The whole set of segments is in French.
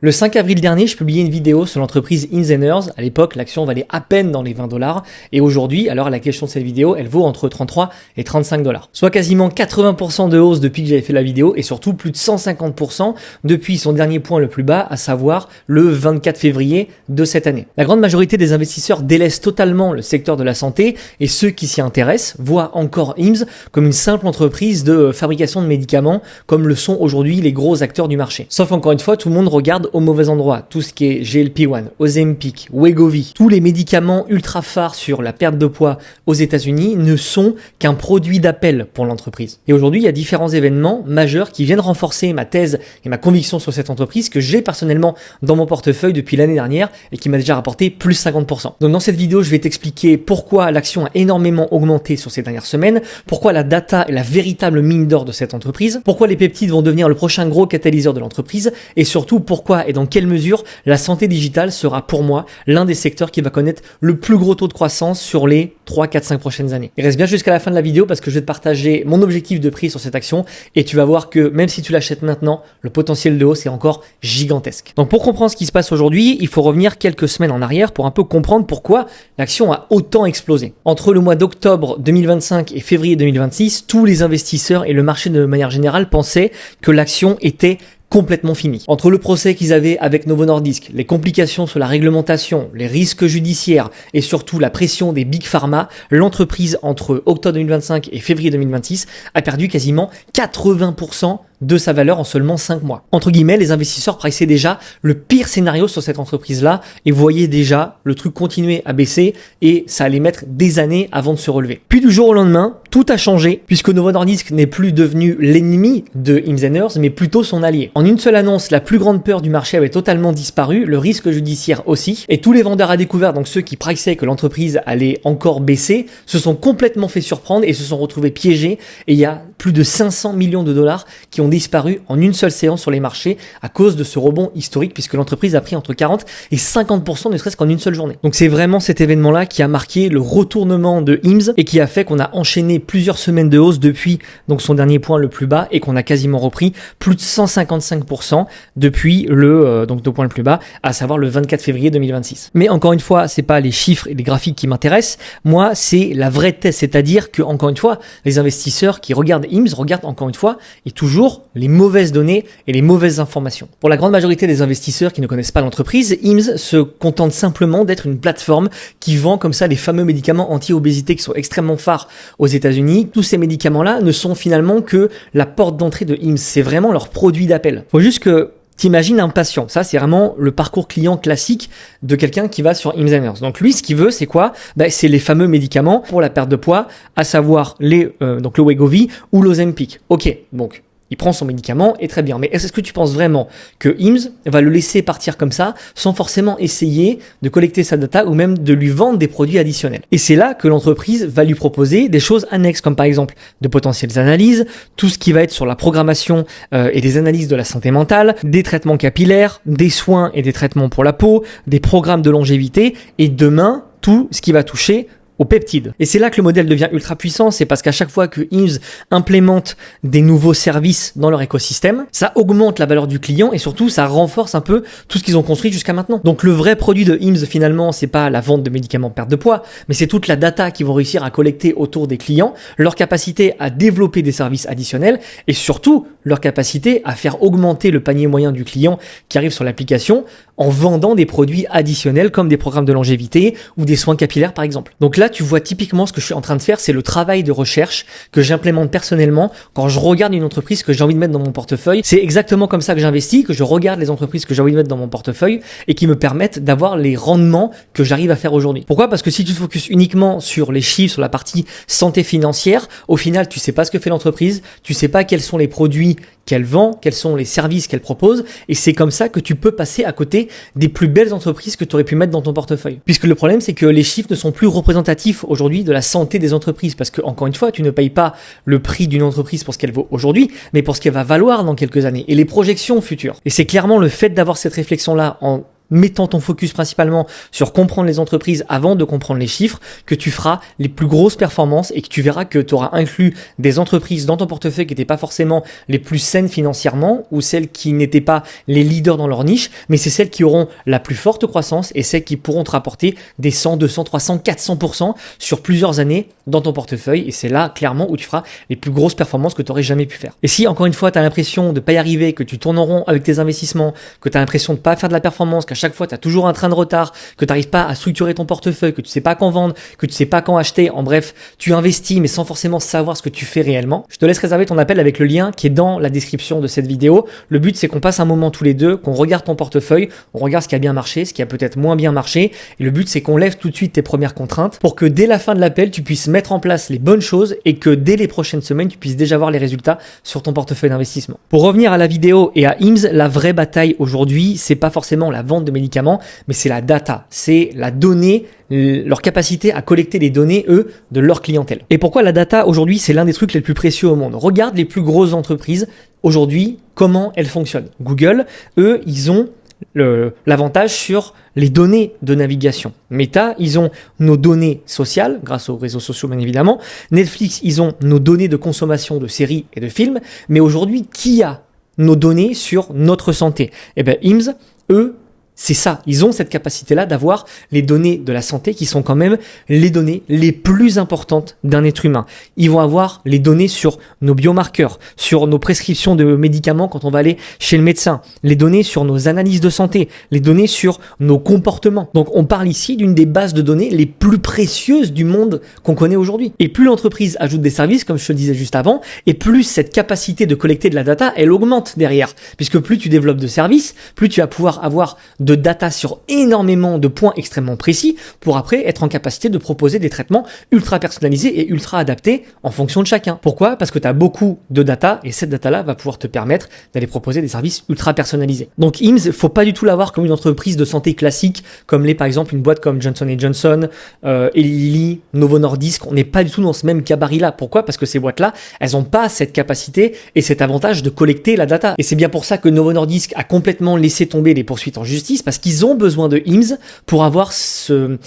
Le 5 avril dernier, je publiais une vidéo sur l'entreprise Hims & Hers. À l'époque, l'action valait à peine dans les 20 $. Et aujourd'hui, à l'heure à la question de cette vidéo, elle vaut entre 33 et 35 $. Soit quasiment 80% de hausse depuis que j'avais fait la vidéo et surtout plus de 150% depuis son dernier point le plus bas, à savoir le 24 février de cette année. La grande majorité des investisseurs délaissent totalement le secteur de la santé et ceux qui s'y intéressent voient encore Hims comme une simple entreprise de fabrication de médicaments comme le sont aujourd'hui les gros acteurs du marché. Sauf encore une fois, tout le monde regarde au mauvais endroit. Tout ce qui est GLP-1, Ozempic, Wegovy, tous les médicaments ultra phares sur la perte de poids aux États-Unis ne sont qu'un produit d'appel pour l'entreprise. Et aujourd'hui, il y a différents événements majeurs qui viennent renforcer ma thèse et ma conviction sur cette entreprise que j'ai personnellement dans mon portefeuille depuis l'année dernière et qui m'a déjà rapporté plus 50%. Donc dans cette vidéo, je vais t'expliquer pourquoi l'action a énormément augmenté sur ces dernières semaines, pourquoi la data est la véritable mine d'or de cette entreprise, pourquoi les peptides vont devenir le prochain gros catalyseur de l'entreprise et surtout pourquoi et dans quelle mesure la santé digitale sera pour moi l'un des secteurs qui va connaître le plus gros taux de croissance sur les 3, 4, 5 prochaines années. Et reste bien jusqu'à la fin de la vidéo parce que je vais te partager mon objectif de prix sur cette action et tu vas voir que même si tu l'achètes maintenant, le potentiel de hausse est encore gigantesque. Donc pour comprendre ce qui se passe aujourd'hui, il faut revenir quelques semaines en arrière pour un peu comprendre pourquoi l'action a autant explosé. Entre le mois d'octobre 2025 et février 2026, tous les investisseurs et le marché de manière générale pensaient que l'action était complètement fini. Entre le procès qu'ils avaient avec Novo Nordisk, les complications sur la réglementation, les risques judiciaires et surtout la pression des Big Pharma, l'entreprise entre octobre 2025 et février 2026 a perdu quasiment 80% de sa valeur en seulement 5 mois. Entre guillemets, les investisseurs priçaient déjà le pire scénario sur cette entreprise-là et voyaient déjà le truc continuer à baisser et ça allait mettre des années avant de se relever. Puis du jour au lendemain, tout a changé puisque Novo Nordisk n'est plus devenu l'ennemi de Hims & Hers mais plutôt son allié. En une seule annonce, la plus grande peur du marché avait totalement disparu, le risque judiciaire aussi, et tous les vendeurs à découvert, donc ceux qui priçaient que l'entreprise allait encore baisser, se sont complètement fait surprendre et se sont retrouvés piégés et il y a plus de 500 millions de dollars qui ont disparu en une seule séance sur les marchés à cause de ce rebond historique puisque l'entreprise a pris entre 40 et 50% ne serait-ce qu'en une seule journée. Donc c'est vraiment cet événement-là qui a marqué le retournement de Hims et qui a fait qu'on a enchaîné plusieurs semaines de hausse depuis donc son dernier point le plus bas et qu'on a quasiment repris plus de 155% depuis le point le plus bas, à savoir le 24 février 2026. Mais encore une fois, c'est pas les chiffres et les graphiques qui m'intéressent. Moi, c'est la vraie thèse, c'est-à-dire que encore une fois, les investisseurs qui regardent Hims regardent encore une fois et toujours les mauvaises données et les mauvaises informations. Pour la grande majorité des investisseurs qui ne connaissent pas l'entreprise, Hims se contente simplement d'être une plateforme qui vend comme ça les fameux médicaments anti-obésité qui sont extrêmement phares aux États-Unis. Tous ces médicaments-là ne sont finalement que la porte d'entrée de Hims. C'est vraiment leur produit d'appel. Faut juste que t'imagines un patient. Ça, c'est vraiment le parcours client classique de quelqu'un qui va sur Hims & Hers. Donc lui, ce qu'il veut, c'est quoi? C'est les fameux médicaments pour la perte de poids, à savoir donc le Wegovy ou l'Ozempic. Ok, donc il prend son médicament et très bien. Mais est-ce que tu penses vraiment que Hims va le laisser partir comme ça sans forcément essayer de collecter sa data ou même de lui vendre des produits additionnels? Et c'est là que l'entreprise va lui proposer des choses annexes comme par exemple de potentielles analyses, tout ce qui va être sur la programmation et des analyses de la santé mentale, des traitements capillaires, des soins et des traitements pour la peau, des programmes de longévité et demain, tout ce qui va toucher aux peptides. Et c'est là que le modèle devient ultra puissant, c'est parce qu'à chaque fois que Hims implémente des nouveaux services dans leur écosystème, ça augmente la valeur du client et surtout ça renforce un peu tout ce qu'ils ont construit jusqu'à maintenant. Donc le vrai produit de Hims finalement, c'est pas la vente de médicaments perte de poids, mais c'est toute la data qu'ils vont réussir à collecter autour des clients, leur capacité à développer des services additionnels et surtout leur capacité à faire augmenter le panier moyen du client qui arrive sur l'application en vendant des produits additionnels comme des programmes de longévité ou des soins capillaires par exemple. Donc là, tu vois typiquement ce que je suis en train de faire, c'est le travail de recherche que j'implémente personnellement quand je regarde une entreprise que j'ai envie de mettre dans mon portefeuille. C'est exactement comme ça que j'investis, que je regarde les entreprises que j'ai envie de mettre dans mon portefeuille et qui me permettent d'avoir les rendements que j'arrive à faire aujourd'hui. Pourquoi? Parce que si tu te focuses uniquement sur les chiffres, sur la partie santé financière, au final, tu sais pas ce que fait l'entreprise, tu sais pas quels sont les produits qu'elle vend, quels sont les services qu'elle propose, et c'est comme ça que tu peux passer à côté des plus belles entreprises que tu aurais pu mettre dans ton portefeuille. Puisque le problème, c'est que les chiffres ne sont plus représentatifs aujourd'hui de la santé des entreprises, parce que encore une fois, tu ne payes pas le prix d'une entreprise pour ce qu'elle vaut aujourd'hui, mais pour ce qu'elle va valoir dans quelques années, et les projections futures. Et c'est clairement le fait d'avoir cette réflexion-là en mettant ton focus principalement sur comprendre les entreprises avant de comprendre les chiffres, que tu feras les plus grosses performances et que tu verras que tu auras inclus des entreprises dans ton portefeuille qui n'étaient pas forcément les plus saines financièrement ou celles qui n'étaient pas les leaders dans leur niche, mais c'est celles qui auront la plus forte croissance et celles qui pourront te rapporter des 100, 200, 300, 400% sur plusieurs années dans ton portefeuille, et c'est là clairement où tu feras les plus grosses performances que tu n'aurais jamais pu faire. Et si encore une fois tu as l'impression de ne pas y arriver, que tu tournes en rond avec tes investissements, que tu as l'impression de ne pas faire de la performance, qu'à chaque fois tu as toujours un train de retard, que tu n'arrives pas à structurer ton portefeuille, que tu sais pas quand vendre, que tu sais pas quand acheter, en bref, tu investis mais sans forcément savoir ce que tu fais réellement, je te laisse réserver ton appel avec le lien qui est dans la description de cette vidéo. Le but c'est qu'on passe un moment tous les deux, qu'on regarde ton portefeuille, on regarde ce qui a bien marché, ce qui a peut-être moins bien marché, et le but c'est qu'on lève tout de suite tes premières contraintes pour que dès la fin de l'appel tu puisses mettre en place les bonnes choses et que dès les prochaines semaines tu puisses déjà voir les résultats sur ton portefeuille d'investissement. Pour revenir à la vidéo et à IMSS, la vraie bataille aujourd'hui, c'est pas forcément la vente de médicaments, mais c'est la data, c'est la donnée, leur capacité à collecter les données, eux, de leur clientèle. Et pourquoi la data aujourd'hui, c'est l'un des trucs les plus précieux au monde. Regarde les plus grosses entreprises aujourd'hui, comment elles fonctionnent. Google, eux, ils ont l'avantage sur les données de navigation. Meta, ils ont nos données sociales, grâce aux réseaux sociaux bien évidemment. Netflix, ils ont nos données de consommation de séries et de films. Mais aujourd'hui, qui a nos données sur notre santé? Eh bien, IMSS, eux, c'est ça, ils ont cette capacité-là d'avoir les données de la santé qui sont quand même les données les plus importantes d'un être humain. Ils vont avoir les données sur nos biomarqueurs, sur nos prescriptions de médicaments quand on va aller chez le médecin, les données sur nos analyses de santé, les données sur nos comportements. Donc on parle ici d'une des bases de données les plus précieuses du monde qu'on connaît aujourd'hui. Et plus l'entreprise ajoute des services, comme je te le disais juste avant, et plus cette capacité de collecter de la data, elle augmente derrière. Puisque plus tu développes de services, plus tu vas pouvoir avoir de data sur énormément de points extrêmement précis pour après être en capacité de proposer des traitements ultra personnalisés et ultra adaptés en fonction de chacun. Pourquoi? Parce que tu as beaucoup de data et cette data-là va pouvoir te permettre d'aller proposer des services ultra personnalisés. Donc IMSS, faut pas du tout l'avoir comme une entreprise de santé classique, comme l'est par exemple une boîte comme Johnson & Johnson, Eli Lilly, Novo Nordisk. On n'est pas du tout dans ce même gabarit-là. Pourquoi? Parce que ces boîtes-là, elles n'ont pas cette capacité et cet avantage de collecter la data. Et c'est bien pour ça que Novo Nordisk a complètement laissé tomber les poursuites en justice, parce qu'ils ont besoin de IMSS pour avoir ce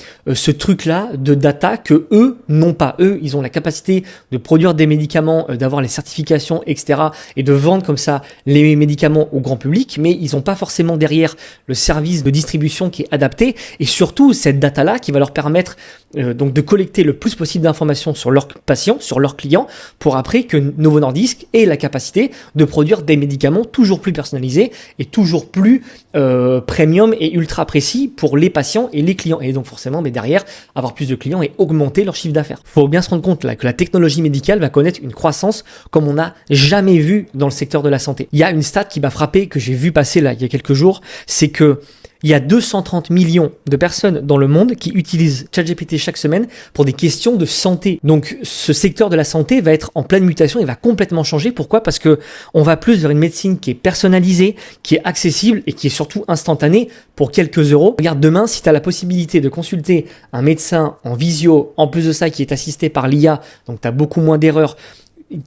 truc-là de data que eux n'ont pas. Eux, ils ont la capacité de produire des médicaments, d'avoir les certifications, etc. et de vendre comme ça les médicaments au grand public, mais ils n'ont pas forcément derrière le service de distribution qui est adapté et surtout cette data-là qui va leur permettre donc de collecter le plus possible d'informations sur leurs patients, sur leurs clients, pour après que Novo Nordisk ait la capacité de produire des médicaments toujours plus personnalisés et toujours plus premium et ultra précis pour les patients et les clients. Et donc forcément, mais derrière, avoir plus de clients et augmenter leur chiffre d'affaires. Faut bien se rendre compte là que la technologie médicale va connaître une croissance comme on n'a jamais vu dans le secteur de la santé. Il y a une stat qui m'a frappé, que j'ai vu passer là il y a quelques jours, c'est que il y a 230 millions de personnes dans le monde qui utilisent ChatGPT chaque semaine pour des questions de santé. Donc, ce secteur de la santé va être en pleine mutation, il va complètement changer. Pourquoi? Parce que on va plus vers une médecine qui est personnalisée, qui est accessible et qui est surtout instantanée pour quelques euros. Regarde, demain, si tu as la possibilité de consulter un médecin en visio, en plus de ça, qui est assisté par l'IA, donc tu as beaucoup moins d'erreurs.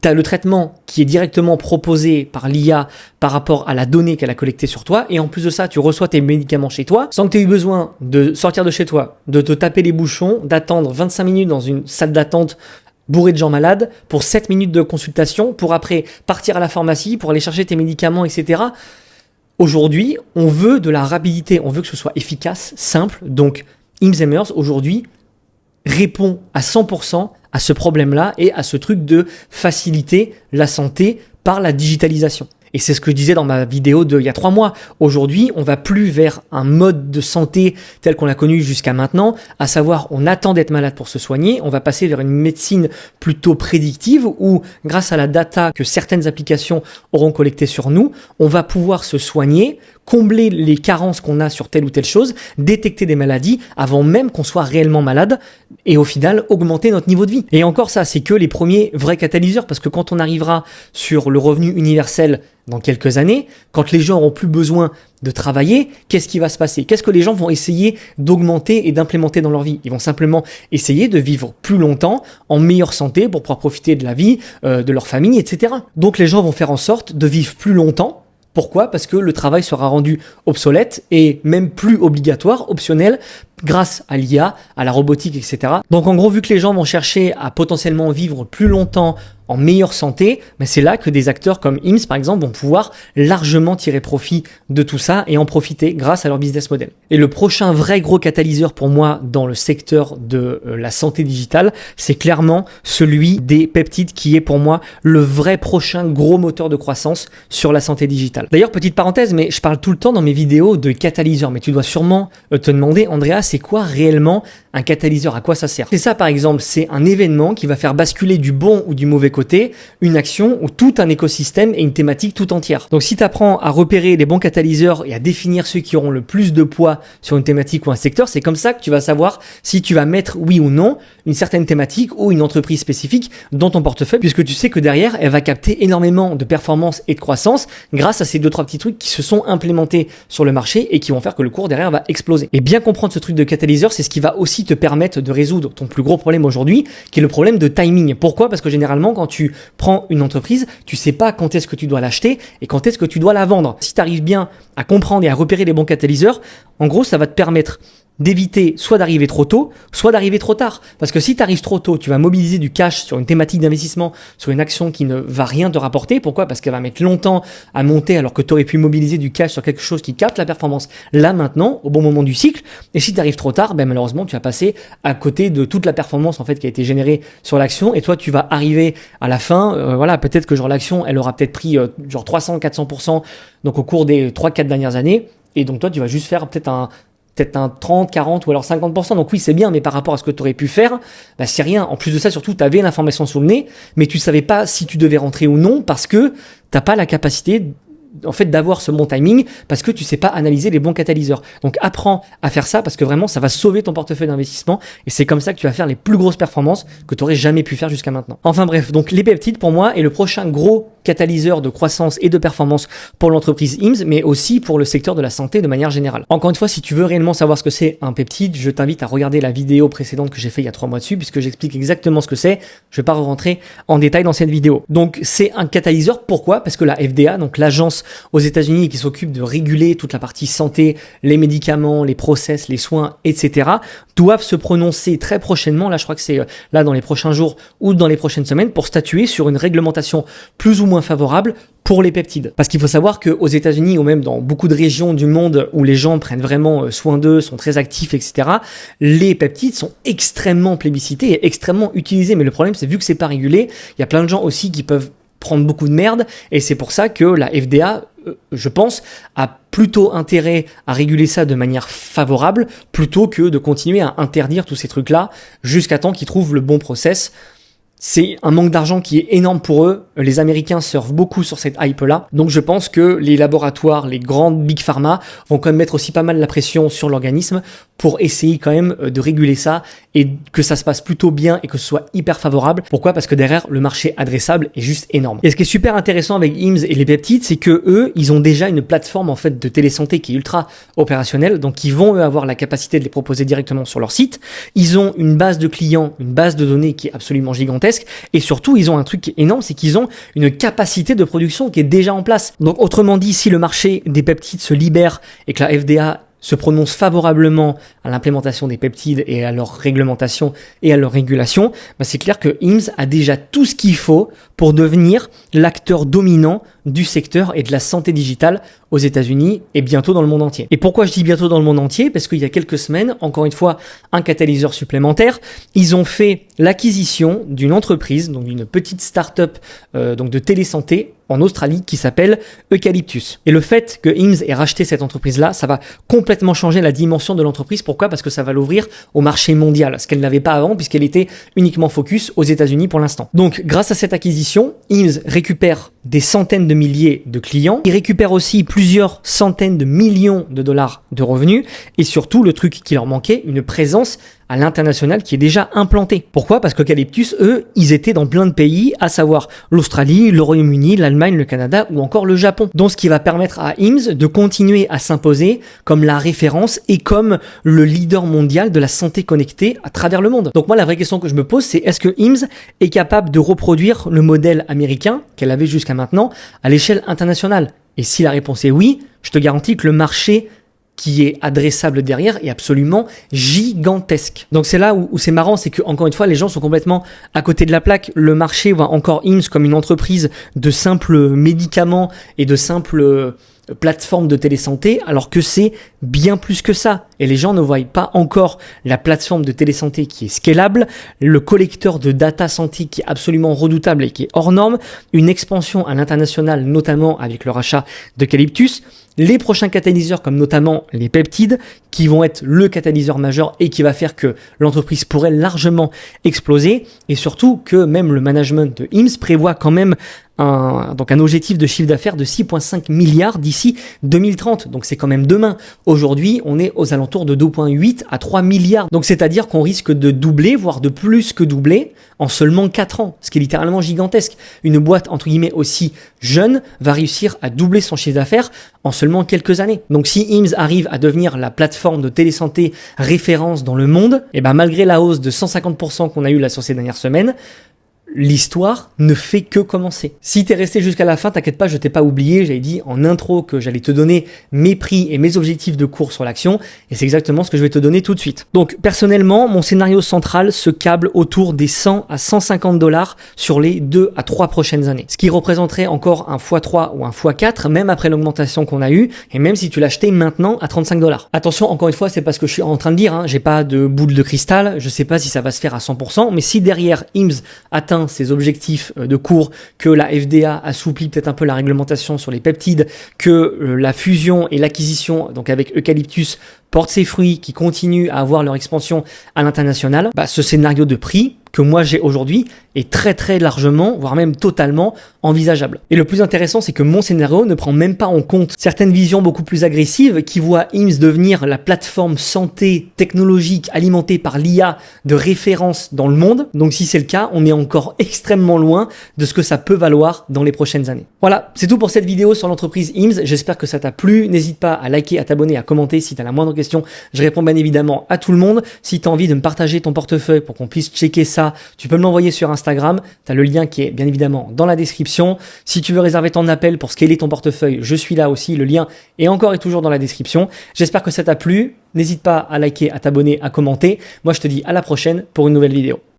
Tu as le traitement qui est directement proposé par l'IA par rapport à la donnée qu'elle a collectée sur toi. Et en plus de ça, tu reçois tes médicaments chez toi sans que tu aies eu besoin de sortir de chez toi, de te taper les bouchons, d'attendre 25 minutes dans une salle d'attente bourrée de gens malades pour 7 minutes de consultation, pour après partir à la pharmacie, pour aller chercher tes médicaments, etc. Aujourd'hui, on veut de la rapidité, on veut que ce soit efficace, simple. Donc, IMSS aujourd'hui répond à 100% à ce problème-là et à ce truc de faciliter la santé par la digitalisation. Et c'est ce que je disais dans ma vidéo d'il y a 3 mois. Aujourd'hui, on va plus vers un mode de santé tel qu'on l'a connu jusqu'à maintenant, à savoir on attend d'être malade pour se soigner, on va passer vers une médecine plutôt prédictive où, grâce à la data que certaines applications auront collectée sur nous, on va pouvoir se soigner, combler les carences qu'on a sur telle ou telle chose, détecter des maladies avant même qu'on soit réellement malade et au final augmenter notre niveau de vie. Et encore ça, c'est que les premiers vrais catalyseurs, parce que quand on arrivera sur le revenu universel dans quelques années, quand les gens n'auront plus besoin de travailler, qu'est-ce qui va se passer? Qu'est-ce que les gens vont essayer d'augmenter et d'implémenter dans leur vie? Ils vont simplement essayer de vivre plus longtemps, en meilleure santé, pour pouvoir profiter de la vie, de leur famille, etc. Donc les gens vont faire en sorte de vivre plus longtemps Pourquoi? Parce que le travail sera rendu obsolète et même plus obligatoire, optionnel, grâce à l'IA, à la robotique, etc. Donc en gros, vu que les gens vont chercher à potentiellement vivre plus longtemps en meilleure santé, mais c'est là que des acteurs comme IMSS par exemple vont pouvoir largement tirer profit de tout ça et en profiter grâce à leur business model. Et le prochain vrai gros catalyseur pour moi dans le secteur de la santé digitale, c'est clairement celui des peptides qui est pour moi le vrai prochain gros moteur de croissance sur la santé digitale. D'ailleurs, petite parenthèse, mais je parle tout le temps dans mes vidéos de catalyseur, mais tu dois sûrement te demander, Andrea, c'est quoi réellement un catalyseur? À quoi ça sert? C'est ça par exemple, c'est un événement qui va faire basculer du bon ou du mauvais côté une action ou tout un écosystème et une thématique tout entière. Donc si tu apprends à repérer les bons catalyseurs et à définir ceux qui auront le plus de poids sur une thématique ou un secteur, c'est comme ça que tu vas savoir si tu vas mettre oui ou non une certaine thématique ou une entreprise spécifique dans ton portefeuille, puisque tu sais que derrière, elle va capter énormément de performance et de croissance grâce à ces 2-3 petits trucs qui se sont implémentés sur le marché et qui vont faire que le cours derrière va exploser. Et bien comprendre ce truc de catalyseur, c'est ce qui va aussi te permettre de résoudre ton plus gros problème aujourd'hui, qui est le problème de timing. Pourquoi? Parce que généralement, quand tu prends une entreprise, tu sais pas quand est-ce que tu dois l'acheter et quand est-ce que tu dois la vendre. Si tu arrives bien à comprendre et à repérer les bons catalyseurs, en gros, ça va te permettre d'éviter soit d'arriver trop tôt, soit d'arriver trop tard. Parce que si tu arrives trop tôt, tu vas mobiliser du cash sur une thématique d'investissement, sur une action qui ne va rien te rapporter. Pourquoi? Parce qu'elle va mettre longtemps à monter alors que tu aurais pu mobiliser du cash sur quelque chose qui capte la performance là maintenant, au bon moment du cycle. Et si tu arrives trop tard, malheureusement, tu vas passer à côté de toute la performance en fait qui a été générée sur l'action et toi, tu vas arriver à la fin, peut-être que l'action, elle aura peut-être pris 300-400% donc au cours des 3-4 dernières années. Et donc toi, tu vas juste faire peut-être un 30, 40 ou alors 50%. Donc oui, c'est bien, mais par rapport à ce que tu aurais pu faire, c'est rien. En plus de ça, surtout, tu avais l'information sous le nez, mais tu savais pas si tu devais rentrer ou non parce que t'as pas la capacité en fait d'avoir ce bon timing parce que tu sais pas analyser les bons catalyseurs. Donc apprends à faire ça parce que vraiment ça va sauver ton portefeuille d'investissement et c'est comme ça que tu vas faire les plus grosses performances que tu aurais jamais pu faire jusqu'à maintenant. Enfin bref, donc les peptides pour moi est le prochain gros catalyseur de croissance et de performance pour l'entreprise IMSS, mais aussi pour le secteur de la santé de manière générale. Encore une fois, si tu veux réellement savoir ce que c'est un peptide, je t'invite à regarder la vidéo précédente que j'ai fait il y a 3 mois dessus, puisque j'explique exactement ce que c'est. Je vais pas rentrer en détail dans cette vidéo. Donc, c'est un catalyseur. Pourquoi? Parce que la FDA, donc l'agence aux États-Unis qui s'occupe de réguler toute la partie santé, les médicaments, les process, les soins, etc., doivent se prononcer très prochainement. Là, je crois que c'est là dans les prochains jours ou dans les prochaines semaines pour statuer sur une réglementation plus ou moins favorable pour les peptides. Parce qu'il faut savoir qu'aux États-Unis ou même dans beaucoup de régions du monde où les gens prennent vraiment soin d'eux, sont très actifs, etc., les peptides sont extrêmement plébiscités et extrêmement utilisés. Mais le problème, c'est vu que c'est pas régulé, il y a plein de gens aussi qui peuvent prendre beaucoup de merde et c'est pour ça que la FDA, je pense, a plutôt intérêt à réguler ça de manière favorable plutôt que de continuer à interdire tous ces trucs-là jusqu'à temps qu'ils trouvent le bon process. C'est un manque d'argent qui est énorme pour eux. Les Américains surfent beaucoup sur cette hype-là. Donc je pense que les laboratoires, les grandes big pharma vont quand même mettre aussi pas mal la pression sur l'organisme pour essayer quand même de réguler ça et que ça se passe plutôt bien et que ce soit hyper favorable. Pourquoi? Parce que derrière, le marché adressable est juste énorme. Et ce qui est super intéressant avec IMSS et les peptides, c'est que eux, ils ont déjà une plateforme en fait de télésanté qui est ultra opérationnelle. Donc ils vont eux avoir la capacité de les proposer directement sur leur site. Ils ont une base de clients, une base de données qui est absolument gigantesque. Et surtout, ils ont un truc qui est énorme, c'est qu'ils ont une capacité de production qui est déjà en place. Donc autrement dit, si le marché des peptides se libère et que la FDA se prononce favorablement à l'implémentation des peptides et à leur réglementation et à leur régulation, c'est clair que IMSS a déjà tout ce qu'il faut pour devenir l'acteur dominant du secteur et de la santé digitale aux États-Unis et bientôt dans le monde entier. Et pourquoi je dis bientôt dans le monde entier? Parce qu'il y a quelques semaines, encore une fois, un catalyseur supplémentaire, ils ont fait l'acquisition d'une entreprise, donc d'une petite start-up donc de télésanté en Australie qui s'appelle Eucalyptus. Et le fait que IMSS ait racheté cette entreprise-là, ça va complètement changer la dimension de l'entreprise. Pourquoi? Parce que ça va l'ouvrir au marché mondial, ce qu'elle n'avait pas avant puisqu'elle était uniquement focus aux États-Unis pour l'instant. Donc, grâce à cette acquisition, IMSS récupère des centaines de milliers de clients. Il récupère aussi plusieurs centaines de millions de dollars de revenus et surtout, le truc qui leur manquait, une présence à l'international qui est déjà implanté. Pourquoi? Parce qu'Eucalyptus, eux, ils étaient dans plein de pays, à savoir l'Australie, le Royaume-Uni, l'Allemagne, le Canada ou encore le Japon. Donc ce qui va permettre à IMSS de continuer à s'imposer comme la référence et comme le leader mondial de la santé connectée à travers le monde. Donc moi, la vraie question que je me pose, c'est est-ce que IMSS est capable de reproduire le modèle américain qu'elle avait jusqu'à maintenant à l'échelle internationale? Et si la réponse est oui, je te garantis que le marché qui est adressable derrière est absolument gigantesque. Donc c'est là où c'est marrant, c'est que encore une fois, les gens sont complètement à côté de la plaque. Le marché voit encore IMSS comme une entreprise de simples médicaments et de simples plateformes de télésanté, alors que c'est bien plus que ça. Et les gens ne voient pas encore la plateforme de télésanté qui est scalable, le collecteur de data santé qui est absolument redoutable et qui est hors norme, une expansion à l'international, notamment avec le rachat d'Eucalyptus, les prochains catalyseurs comme notamment les peptides qui vont être le catalyseur majeur et qui va faire que l'entreprise pourrait largement exploser, et surtout que même le management de IMSS prévoit quand même un objectif de chiffre d'affaires de 6,5 milliards d'ici 2030. Donc c'est quand même demain. Aujourd'hui, on est aux alentours de 2,8 à 3 milliards. Donc c'est-à-dire qu'on risque de doubler, voire de plus que doubler en seulement 4 ans, ce qui est littéralement gigantesque. Une boîte entre guillemets aussi jeune va réussir à doubler son chiffre d'affaires en seulement quelques années. Donc si IMSS arrive à devenir la plateforme de télésanté référence dans le monde, et ben malgré la hausse de 150% qu'on a eu là sur ces dernières semaines, l'histoire ne fait que commencer. Si t'es resté jusqu'à la fin, t'inquiète pas, je t'ai pas oublié, j'avais dit en intro que j'allais te donner mes prix et mes objectifs de cours sur l'action, et c'est exactement ce que je vais te donner tout de suite. Donc personnellement, mon scénario central se câble autour des 100 à 150 dollars sur les 2 à 3 prochaines années. Ce qui représenterait encore un x3 ou un x4, même après l'augmentation qu'on a eue, et même si tu l'achetais maintenant à 35 dollars. Attention, encore une fois, c'est pas ce que je suis en train de dire, j'ai pas de boule de cristal, je sais pas si ça va se faire à 100%, mais si derrière IMSS atteint ses objectifs de cours, que la FDA assouplit peut-être un peu la réglementation sur les peptides, que la fusion et l'acquisition donc avec Eucalyptus portent ses fruits, qui continuent à avoir leur expansion à l'international, ce scénario de prix que moi j'ai aujourd'hui est très très largement, voire même totalement envisageable. Et le plus intéressant, c'est que mon scénario ne prend même pas en compte certaines visions beaucoup plus agressives qui voient IMSS devenir la plateforme santé technologique alimentée par l'IA de référence dans le monde. Donc si c'est le cas, on est encore extrêmement loin de ce que ça peut valoir dans les prochaines années. Voilà, c'est tout pour cette vidéo sur l'entreprise IMSS. J'espère que ça t'a plu. N'hésite pas à liker, à t'abonner, à commenter si tu as la moindre question. Je réponds bien évidemment à tout le monde. Si tu as envie de me partager ton portefeuille pour qu'on puisse checker ça, tu peux me l'envoyer sur Instagram. Tu as le lien qui est bien évidemment dans la description. Si tu veux réserver ton appel pour scaler ton portefeuille, je suis là aussi. Le lien est encore et toujours dans la description. J'espère que ça t'a plu. N'hésite pas à liker, à t'abonner, à commenter. Moi, je te dis à la prochaine pour une nouvelle vidéo.